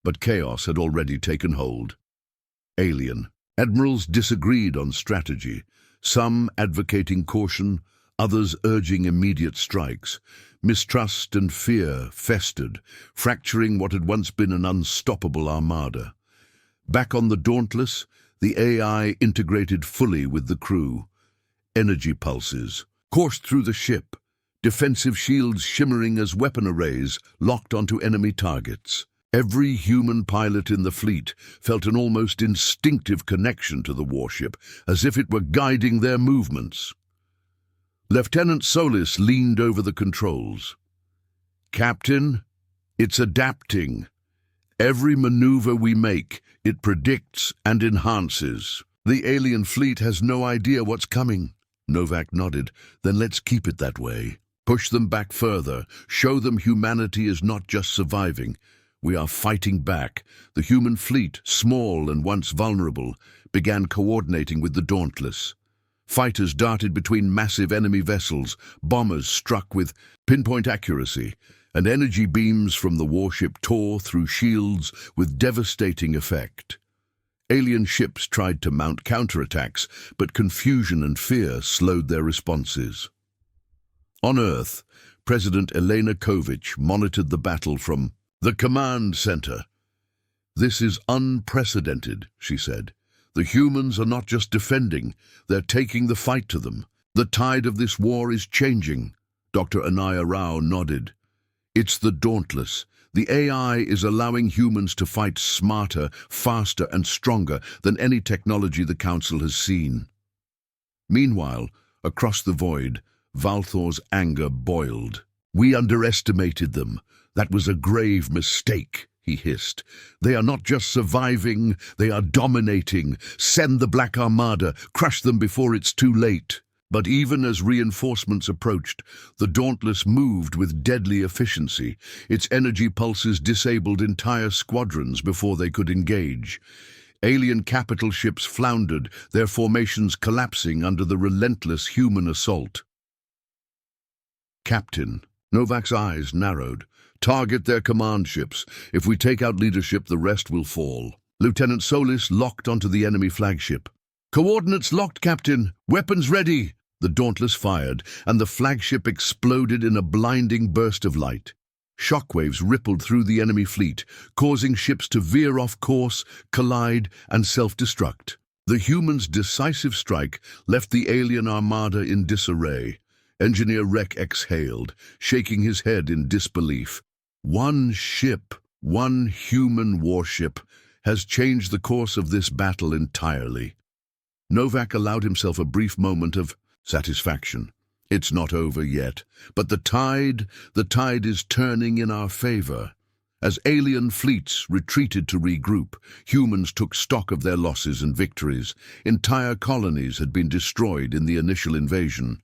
But chaos had already taken hold. Alien admirals disagreed on strategy, some advocating caution, others urging immediate strikes. Mistrust and fear festered, fracturing what had once been an unstoppable armada. Back on the Dauntless, the AI integrated fully with the crew. Energy pulses coursed through the ship, defensive shields shimmering as weapon arrays locked onto enemy targets. Every human pilot in the fleet felt an almost instinctive connection to the warship, as if it were guiding their movements. Lieutenant Solis leaned over the controls. "Captain, it's adapting. Every maneuver we make, it predicts and enhances. The alien fleet has no idea what's coming." Novak nodded. "Then let's keep it that way. Push them back further. Show them humanity is not just surviving. We are fighting back." The human fleet, small and once vulnerable, began coordinating with the Dauntless. Fighters darted between massive enemy vessels, bombers struck with pinpoint accuracy, and energy beams from the warship tore through shields with devastating effect. Alien ships tried to mount counterattacks, but confusion and fear slowed their responses. On Earth, President Elena Kovic monitored the battle from the command center. "This is unprecedented," she said. "The humans are not just defending, they're taking the fight to them. The tide of this war is changing." Dr. Anaya Rao nodded. "It's the Dauntless. The AI is allowing humans to fight smarter, faster, and stronger than any technology the Council has seen." Meanwhile, across the void, Valthor's anger boiled. "We underestimated them. That was a grave mistake," he hissed. "They are not just surviving, they are dominating. Send the Black Armada, crush them before it's too late." But even as reinforcements approached, the Dauntless moved with deadly efficiency. Its energy pulses disabled entire squadrons before they could engage. Alien capital ships floundered, their formations collapsing under the relentless human assault. "Captain," Novak's eyes narrowed. "Target their command ships. If we take out leadership, the rest will fall." Lieutenant Solis locked onto the enemy flagship. "Coordinates locked, Captain. Weapons ready." The Dauntless fired, and the flagship exploded in a blinding burst of light. Shockwaves rippled through the enemy fleet, causing ships to veer off course, collide, and self-destruct. The humans' decisive strike left the alien armada in disarray. Engineer Rek exhaled, shaking his head in disbelief. One ship, one human warship, has changed the course of this battle entirely. Novak allowed himself a brief moment of satisfaction. It's not over yet, but the tide is turning in our favor. As alien fleets retreated to regroup, humans took stock of their losses and victories. Entire colonies had been destroyed in the initial invasion.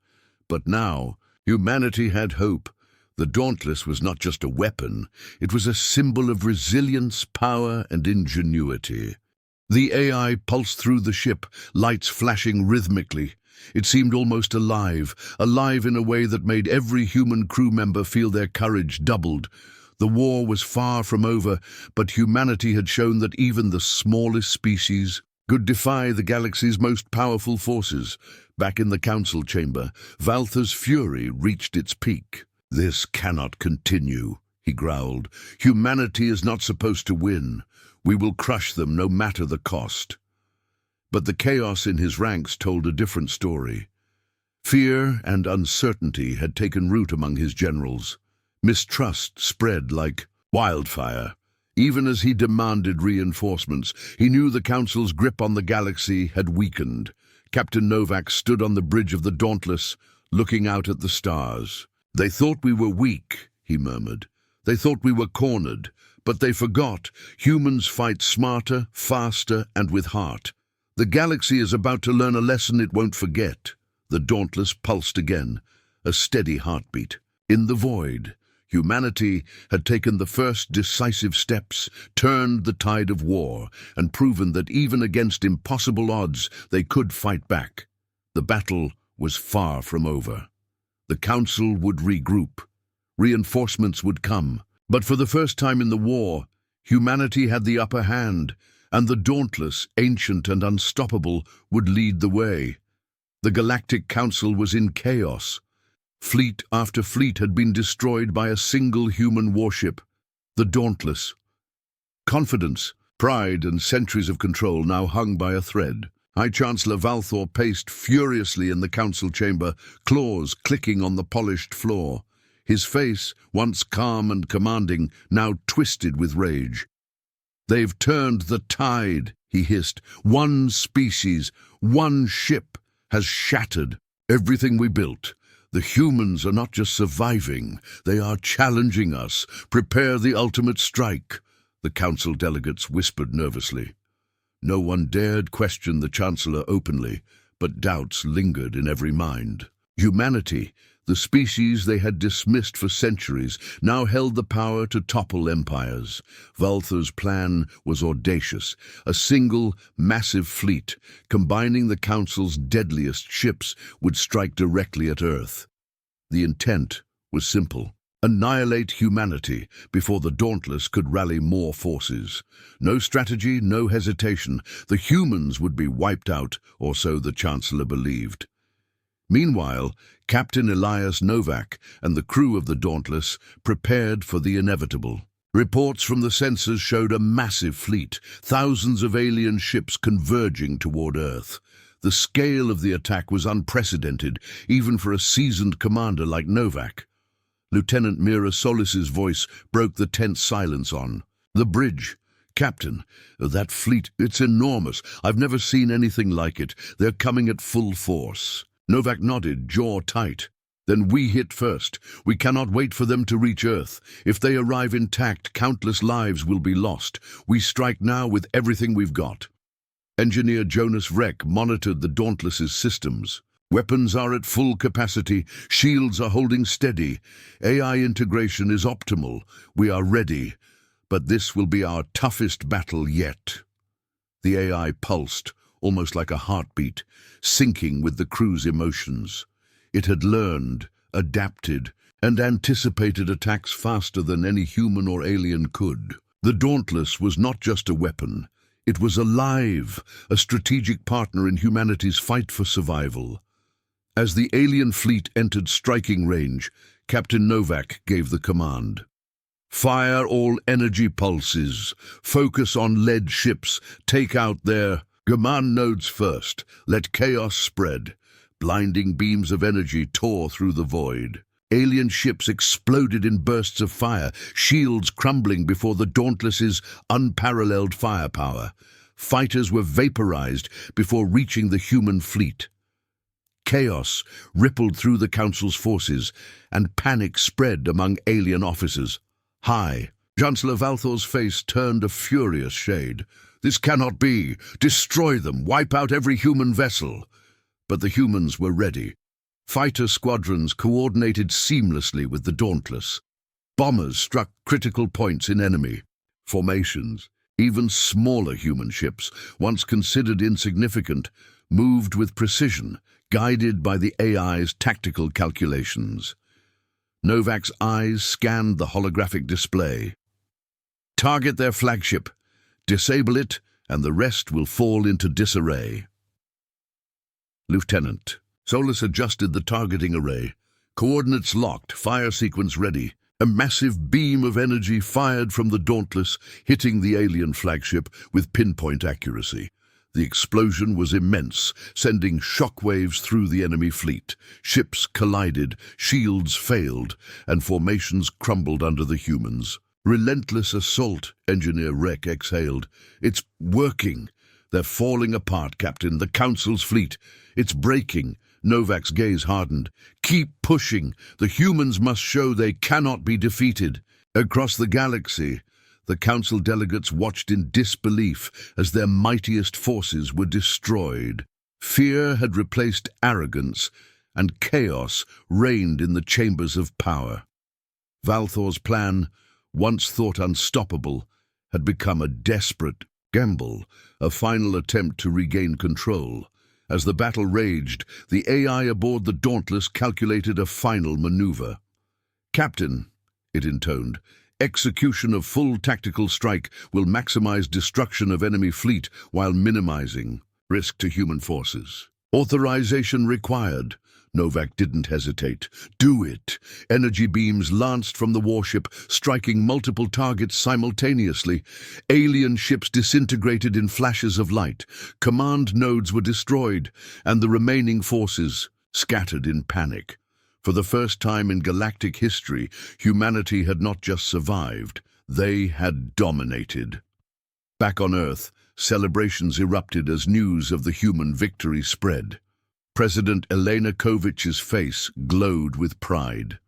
But now, humanity had hope. The Dauntless was not just a weapon, it was a symbol of resilience, power, and ingenuity. The AI pulsed through the ship, lights flashing rhythmically. It seemed almost alive in a way that made every human crew member feel their courage doubled. The war was far from over, but humanity had shown that even the smallest species could defy the galaxy's most powerful forces. Back in the council chamber, Valther's fury reached its peak. "This cannot continue," he growled. "Humanity is not supposed to win. We will crush them no matter the cost." But the chaos in his ranks told a different story. Fear and uncertainty had taken root among his generals. Mistrust spread like wildfire. Even as he demanded reinforcements, he knew the Council's grip on the galaxy had weakened. Captain Novak stood on the bridge of the Dauntless, looking out at the stars. "They thought we were weak," he murmured. "They thought we were cornered, but they forgot. Humans fight smarter, faster, and with heart. The galaxy is about to learn a lesson it won't forget." The Dauntless pulsed again, a steady heartbeat. In the void, humanity had taken the first decisive steps, turned the tide of war, and proven that even against impossible odds, they could fight back. The battle was far from over. The Council would regroup. Reinforcements would come. But for the first time in the war, humanity had the upper hand, and the Dauntless, ancient and unstoppable, would lead the way. The Galactic Council was in chaos. Fleet after fleet had been destroyed by a single human warship, the Dauntless. Confidence, pride, and centuries of control now hung by a thread. High Chancellor Valthor paced furiously in the council chamber, claws clicking on the polished floor. His face, once calm and commanding, now twisted with rage. "They've turned the tide," he hissed. "One species, one ship has shattered everything we built. The humans are not just surviving, they are challenging us. Prepare the ultimate strike," the council delegates whispered nervously. No one dared question the Chancellor openly, but doubts lingered in every mind. Humanity, the species they had dismissed for centuries, now held the power to topple empires. Valthor's plan was audacious. A single, massive fleet, combining the Council's deadliest ships, would strike directly at Earth. The intent was simple: annihilate humanity before the Dauntless could rally more forces. No strategy, no hesitation. The humans would be wiped out, or so the Chancellor believed. Meanwhile, Captain Elias Novak and the crew of the Dauntless prepared for the inevitable. Reports from the sensors showed a massive fleet, thousands of alien ships converging toward Earth. The scale of the attack was unprecedented, even for a seasoned commander like Novak. Lieutenant Mira Solis's voice broke the tense silence on the bridge. "Captain, that fleet, it's enormous. I've never seen anything like it. They're coming at full force." Novak nodded, jaw tight. Then we hit first. We cannot wait for them to reach Earth. If they arrive intact, countless lives will be lost. We strike now with everything we've got. Engineer Jonas Reck monitored the Dauntless's systems. Weapons are at full capacity. Shields are holding steady. AI integration is optimal. We are ready. But this will be our toughest battle yet. The AI pulsed, almost like a heartbeat, syncing with the crew's emotions. It had learned, adapted, and anticipated attacks faster than any human or alien could. The Dauntless was not just a weapon. It was alive, a strategic partner in humanity's fight for survival. As the alien fleet entered striking range, Captain Novak gave the command. Fire all energy pulses. Focus on lead ships. Take out their command nodes first. Let chaos spread. Blinding beams of energy tore through the void. Alien ships exploded in bursts of fire, shields crumbling before the Dauntless's unparalleled firepower. Fighters were vaporized before reaching the human fleet. Chaos rippled through the Council's forces, and panic spread among alien officers. Chancellor Valthor's face turned a furious shade. This cannot be. Destroy them. Wipe out every human vessel. But the humans were ready. Fighter squadrons coordinated seamlessly with the Dauntless. Bombers struck critical points in enemy formations. Even smaller human ships, once considered insignificant, moved with precision, guided by the AI's tactical calculations. Novak's eyes scanned the holographic display. Target their flagship. Disable it, and the rest will fall into disarray. Lieutenant. Solus adjusted the targeting array. Coordinates locked, fire sequence ready. A massive beam of energy fired from the Dauntless, hitting the alien flagship with pinpoint accuracy. The explosion was immense, sending shockwaves through the enemy fleet. Ships collided, shields failed, and formations crumbled under the humans. Relentless assault, Engineer Reck exhaled. It's working. They're falling apart, Captain. The Council's fleet. It's breaking. Novak's gaze hardened. Keep pushing. The humans must show they cannot be defeated. Across the galaxy, the Council delegates watched in disbelief as their mightiest forces were destroyed. Fear had replaced arrogance, and chaos reigned in the chambers of power. Valthor's plan, once thought unstoppable, had become a desperate gamble, a final attempt to regain control. As the battle raged, the AI aboard the Dauntless calculated a final maneuver. Captain, it intoned, execution of full tactical strike will maximize destruction of enemy fleet while minimizing risk to human forces. Authorization required. Novak didn't hesitate. Do it. Energy beams lanced from the warship, striking multiple targets simultaneously. Alien ships disintegrated in flashes of light. Command nodes were destroyed, and the remaining forces scattered in panic. For the first time in galactic history, humanity had not just survived, they had dominated. Back on Earth, celebrations erupted as news of the human victory spread. President Elena Kovich's face glowed with pride.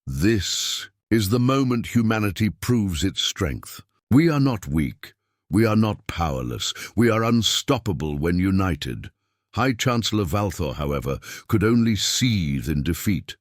This is the moment humanity proves its strength. We are not weak. We are not powerless. We are unstoppable when united. High Chancellor Valthor, however, could only seethe in defeat.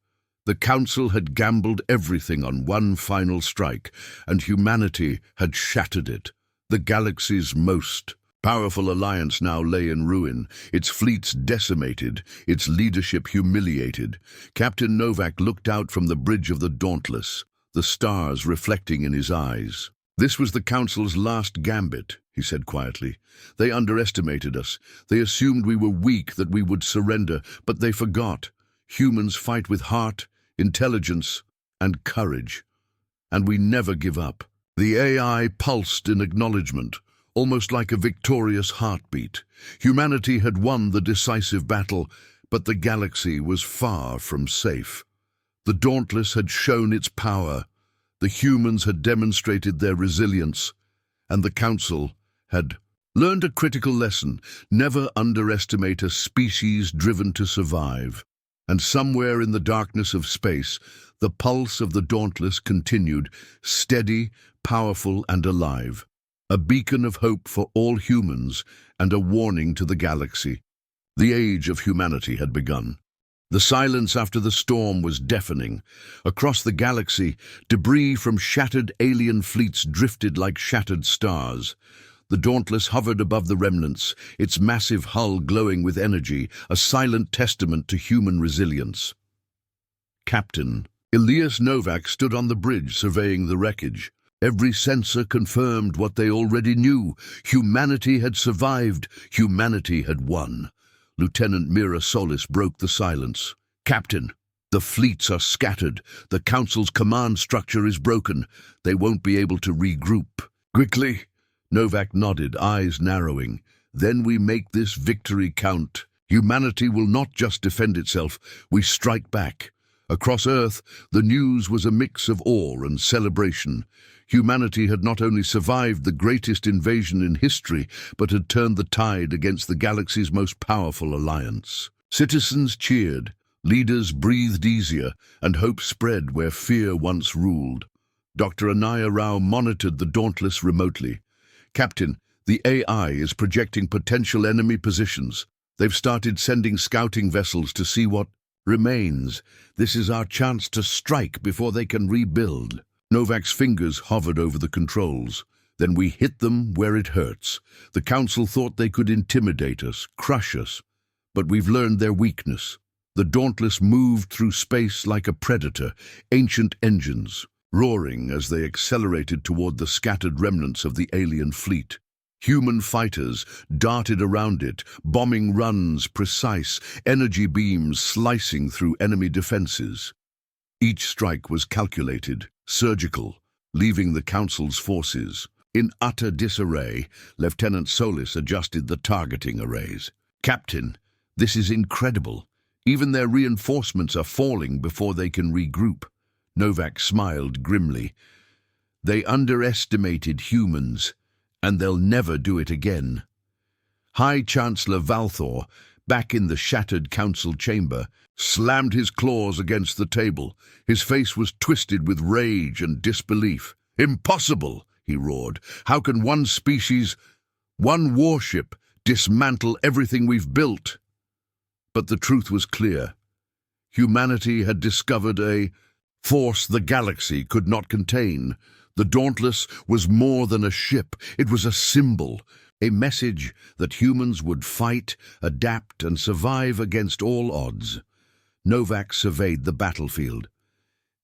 The Council had gambled everything on one final strike, and humanity had shattered it. The galaxy's most powerful alliance now lay in ruin, its fleets decimated, its leadership humiliated. Captain Novak looked out from the bridge of the Dauntless, the stars reflecting in his eyes. This was the Council's last gambit, he said quietly. They underestimated us. They assumed we were weak, that we would surrender, but they forgot. Humans fight with heart, intelligence, and courage. And we never give up. The AI pulsed in acknowledgement, almost like a victorious heartbeat. Humanity had won the decisive battle, but the galaxy was far from safe. The Dauntless had shown its power, the humans had demonstrated their resilience, and the Council had learned a critical lesson: never underestimate a species driven to survive. And somewhere in the darkness of space, the pulse of the Dauntless continued, steady, powerful, and alive. A beacon of hope for all humans and a warning to the galaxy. The age of humanity had begun. The silence after the storm was deafening. Across the galaxy, debris from shattered alien fleets drifted like shattered stars. The Dauntless hovered above the remnants, its massive hull glowing with energy, a silent testament to human resilience. Captain Elias Novak stood on the bridge surveying the wreckage. Every sensor confirmed what they already knew. Humanity had survived. Humanity had won. Lieutenant Mira Solis broke the silence. "Captain, the fleets are scattered. The Council's command structure is broken. They won't be able to regroup." "Quickly?" Novak nodded, eyes narrowing. "Then we make this victory count. Humanity will not just defend itself. We strike back." Across Earth, the news was a mix of awe and celebration. Humanity had not only survived the greatest invasion in history, but had turned the tide against the galaxy's most powerful alliance. Citizens cheered, leaders breathed easier, and hope spread where fear once ruled. Dr. Anaya Rao monitored the Dauntless remotely. "Captain, the AI is projecting potential enemy positions. They've started sending scouting vessels to see what remains. This is our chance to strike before they can rebuild." Novak's fingers hovered over the controls. "Then we hit them where it hurts. The Council thought they could intimidate us, crush us. But we've learned their weakness." The Dauntless moved through space like a predator, ancient engines, roaring as they accelerated toward the scattered remnants of the alien fleet. Human fighters darted around it, bombing runs precise, energy beams slicing through enemy defenses. Each strike was calculated, surgical, leaving the Council's forces in utter disarray. Lieutenant Solis adjusted the targeting arrays. "Captain, this is incredible. Even their reinforcements are falling before they can regroup." Novak smiled grimly. "They underestimated humans, and they'll never do it again." High Chancellor Valthor, back in the shattered council chamber, slammed his claws against the table. His face was twisted with rage and disbelief. "Impossible!" he roared. "How can one species, one warship, dismantle everything we've built?" But the truth was clear. Humanity had discovered a force the galaxy could not contain. The Dauntless was more than a ship. It was a symbol, a message that humans would fight, adapt, and survive against all odds. Novak surveyed the battlefield.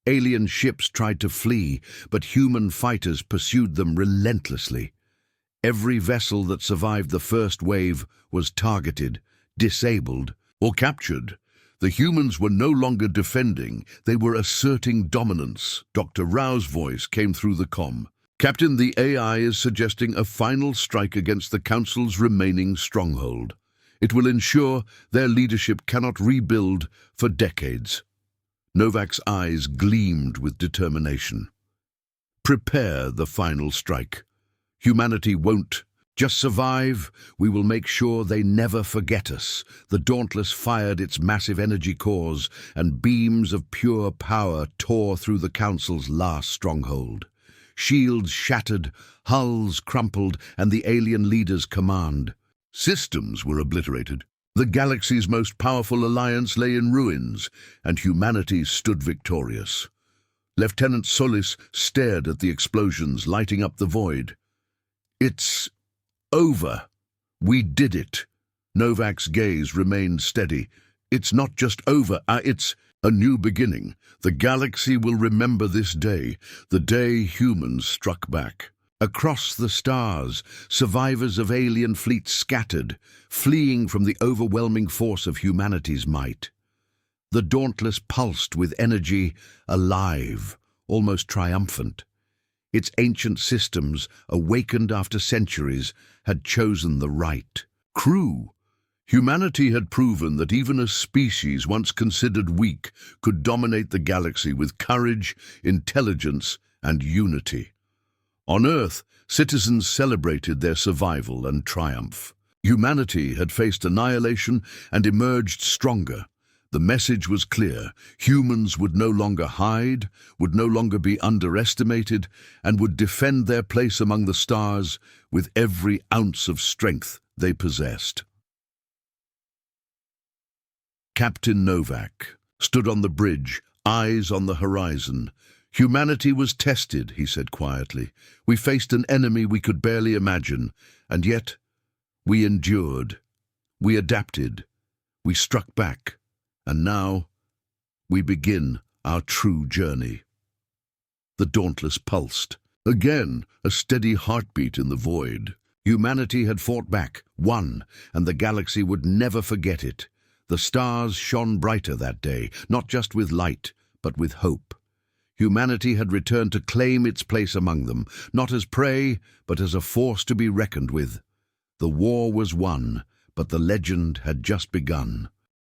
Alien ships tried to flee, but human fighters pursued them relentlessly. Every vessel that survived the first wave was targeted, disabled, or captured. The humans were no longer defending, they were asserting dominance. Dr. Rao's voice came through the comm. "Captain, the AI is suggesting a final strike against the Council's remaining stronghold. It will ensure their leadership cannot rebuild for decades." Novak's eyes gleamed with determination. "Prepare the final strike. Humanity won't just survive. We will make sure they never forget us." The Dauntless fired its massive energy cores, and beams of pure power tore through the Council's last stronghold. Shields shattered, hulls crumpled, and the alien leader's command. Systems were obliterated. The galaxy's most powerful alliance lay in ruins, and humanity stood victorious. Lieutenant Solis stared at the explosions lighting up the void. "It's over. We did it." Novak's gaze remained steady. "It's not just over, it's a new beginning. The galaxy will remember this day, the day humans struck back." Across the stars, survivors of alien fleets scattered, fleeing from the overwhelming force of humanity's might. The Dauntless pulsed with energy, alive, almost triumphant. Its ancient systems, awakened after centuries, had chosen the right crew. Humanity had proven that even a species once considered weak could dominate the galaxy with courage, intelligence, and unity. On Earth, citizens celebrated their survival and triumph. Humanity had faced annihilation and emerged stronger, The message was clear. Humans would no longer hide, would no longer be underestimated, and would defend their place among the stars with every ounce of strength they possessed. Captain Novak stood on the bridge, eyes on the horizon. Humanity was tested, he said quietly. We faced an enemy we could barely imagine, and yet we endured. We adapted. We struck back. And now we begin our true journey. The Dauntless pulsed. Again, a steady heartbeat in the void. Humanity had fought back, won, and the galaxy would never forget it. The stars shone brighter that day, not just with light, but with hope. Humanity had returned to claim its place among them, not as prey, but as a force to be reckoned with. The war was won, but the legend had just begun.